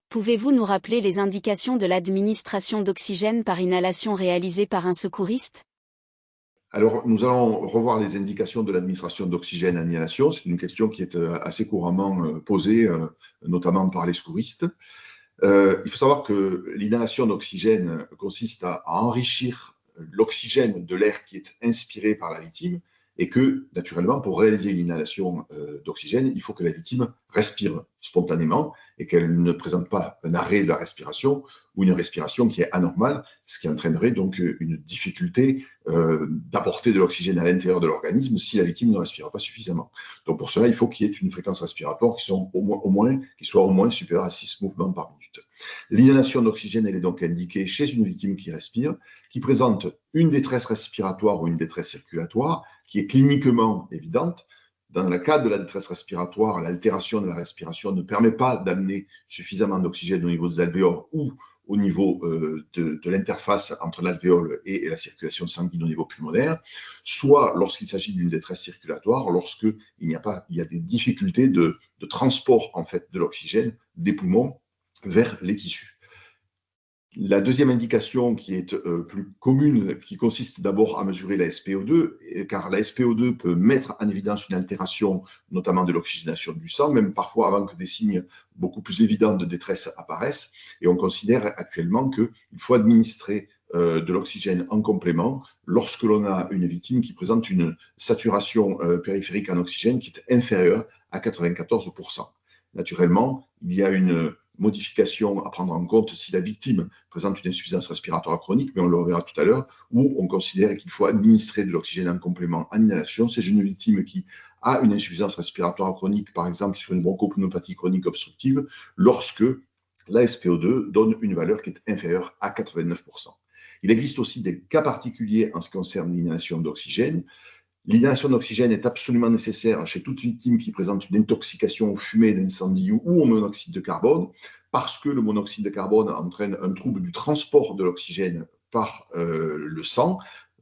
Pouvez-vous nous rappeler les indications de l'administration d'oxygène par inhalation réalisée par un secouriste? Alors, nous allons revoir les indications de l'administration d'oxygène à inhalation. C'est une question qui est assez couramment posée, notamment par les secouristes. Il faut savoir que l'inhalation d'oxygène consiste à enrichir l'oxygène de l'air qui est inspiré par la victime et que, naturellement, pour réaliser une inhalation d'oxygène, il faut que la victime respire spontanément et qu'elle ne présente pas un arrêt de la respiration ou une respiration qui est anormale, ce qui entraînerait donc une difficulté d'apporter de l'oxygène à l'intérieur de l'organisme si la victime ne respire pas suffisamment. Donc pour cela, il faut qu'il y ait une fréquence respiratoire qui soit au moins supérieure à 6 mouvements par minute. L'inhalation d'oxygène, elle est donc indiquée chez une victime qui respire, qui présente une détresse respiratoire ou une détresse circulatoire, qui est cliniquement évidente. Dans le cas de la détresse respiratoire, l'altération de la respiration ne permet pas d'amener suffisamment d'oxygène au niveau des alvéoles ou au niveau de l'interface entre l'alvéole et la circulation sanguine au niveau pulmonaire, soit lorsqu'il s'agit d'une détresse circulatoire, lorsqu'il y a des difficultés de transport en fait, de l'oxygène des poumons vers les tissus. La deuxième indication qui est plus commune, qui consiste d'abord à mesurer la SpO2, car la SpO2 peut mettre en évidence une altération, notamment de l'oxygénation du sang, même parfois avant que des signes beaucoup plus évidents de détresse apparaissent. Et on considère actuellement qu'il faut administrer de l'oxygène en complément lorsque l'on a une victime qui présente une saturation périphérique en oxygène qui est inférieure à 94%. Naturellement, il y a une modification à prendre en compte si la victime présente une insuffisance respiratoire chronique, mais on le verra tout à l'heure, où on considère qu'il faut administrer de l'oxygène en complément en inhalation. C'est une victime qui a une insuffisance respiratoire chronique, par exemple sur une bronchopneumopathie chronique obstructive, lorsque la SpO2 donne une valeur qui est inférieure à 89%. Il existe aussi des cas particuliers en ce qui concerne l'inhalation d'oxygène. L'inhalation d'oxygène est absolument nécessaire chez toute victime qui présente une intoxication aux fumées d'incendie ou au monoxyde de carbone, parce que le monoxyde de carbone entraîne un trouble du transport de l'oxygène par le sang,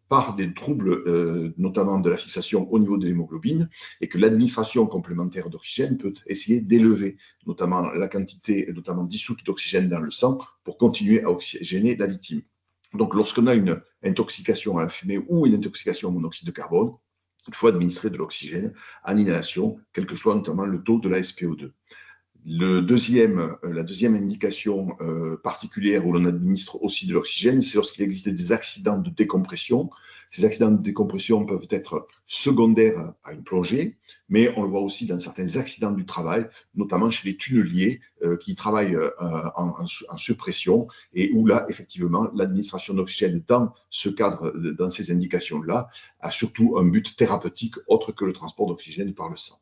par des troubles notamment de la fixation au niveau de l'hémoglobine, et que l'administration complémentaire d'oxygène peut essayer d'élever notamment la quantité, notamment dissoute d'oxygène dans le sang, pour continuer à oxygéner la victime. Donc lorsqu'on a une intoxication à la fumée ou une intoxication au monoxyde de carbone, il faut administrer de l'oxygène en inhalation, quel que soit notamment le taux de la SpO2. La deuxième indication particulière où l'on administre aussi de l'oxygène, c'est lorsqu'il existe des accidents de décompression. Ces accidents de décompression peuvent être secondaires à une plongée, mais on le voit aussi dans certains accidents du travail, notamment chez les tunneliers qui travaillent en surpression et où là, effectivement, l'administration d'oxygène dans ce cadre, dans ces indications-là, a surtout un but thérapeutique autre que le transport d'oxygène par le sang.